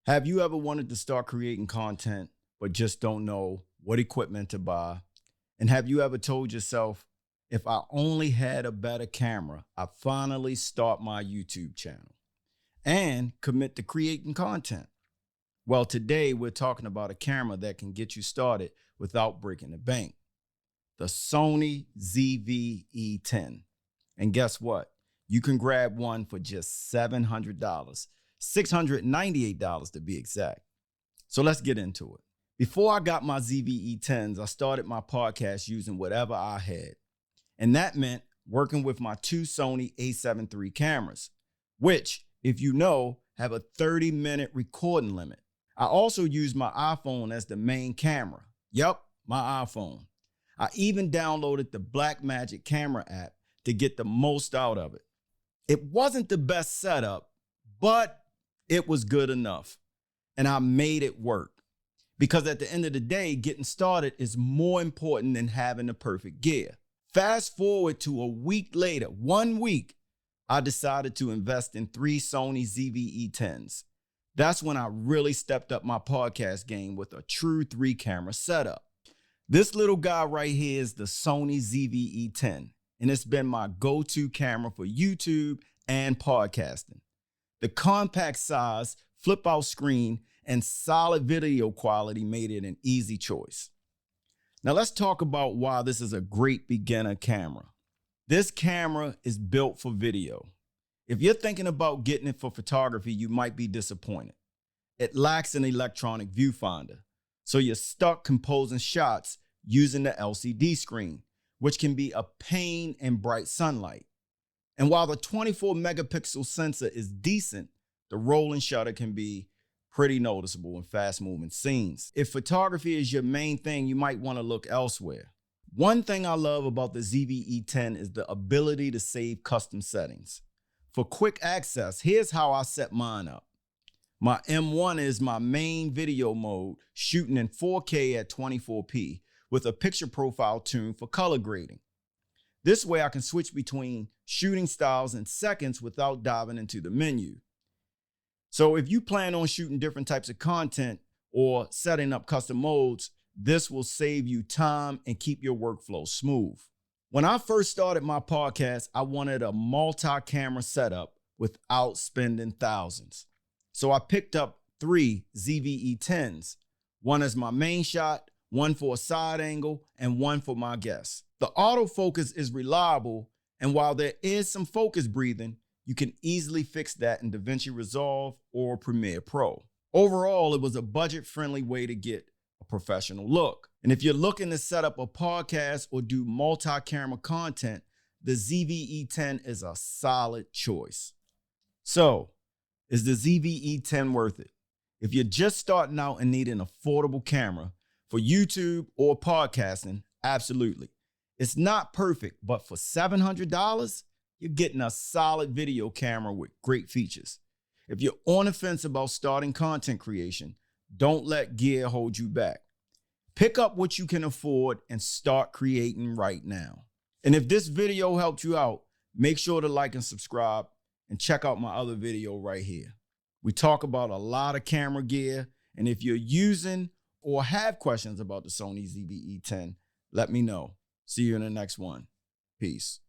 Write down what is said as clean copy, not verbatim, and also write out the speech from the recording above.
Have you ever wanted to start creating content, but just don't know what equipment to buy? And have you ever told yourself, if I only had a better camera, I'd finally start my YouTube channel and commit to creating content? Well, today we're talking about a camera that can get you started without breaking the bank. The Sony ZV-E10. And guess what? You can grab one for just $700, $698 to be exact. So let's get into it. Before I got my ZV-E10s, I started my podcast using whatever I had. And that meant working with my two Sony a7 III cameras, which, if you know, have a 30-minute recording limit. I also used my iPhone as the main camera. Yep, my iPhone. I even downloaded the Blackmagic camera app to get the most out of it. It wasn't the best setup, but it was good enough. And I made it work. Because at the end of the day, getting started is more important than having the perfect gear. Fast forward to a week later, 1 week, I decided to invest in 3 Sony ZV-E10s. That's when I really stepped up my podcast game with a true 3-camera setup. This little guy right here is the Sony ZV-E10, and it's been my go-to camera for YouTube and podcasting. The compact size, flip-out screen, and solid video quality made it an easy choice. Now let's talk about why this is a great beginner camera. This camera is built for video. If you're thinking about getting it for photography, you might be disappointed. It lacks an electronic viewfinder, so you're stuck composing shots using the LCD screen, which can be a pain in bright sunlight. And while the 24 megapixel sensor is decent, the rolling shutter can be pretty noticeable in fast-moving scenes. If photography is your main thing, you might want to look elsewhere. One thing I love about the ZV-E10 is the ability to save custom settings. For quick access, here's how I set mine up. My M1 is my main video mode, shooting in 4K at 24p with a picture profile tune for color grading. This way I can switch between shooting styles in seconds without diving into the menu. So if you plan on shooting different types of content or setting up custom modes, this will save you time and keep your workflow smooth. When I first started my podcast, I wanted a multi-camera setup without spending thousands. So I picked up 3 ZV-E10s, one as my main shot, one for a side angle, and one for my guests. The autofocus is reliable, and while there is some focus breathing, you can easily fix that in DaVinci Resolve or Premiere Pro. Overall, it was a budget-friendly way to get a professional look. And if you're looking to set up a podcast or do multi-camera content, the ZV-E10 is a solid choice. So, is the ZV-E10 worth it? If you're just starting out and need an affordable camera for YouTube or podcasting, absolutely. It's not perfect, but for $700, you're getting a solid video camera with great features. If you're on the fence about starting content creation, don't let gear hold you back. Pick up what you can afford and start creating right now. And if this video helped you out, make sure to like and subscribe and check out my other video right here. We talk about a lot of camera gear, and if you're using or have questions about the Sony ZV-E10, let me know. See you in the next one. Peace.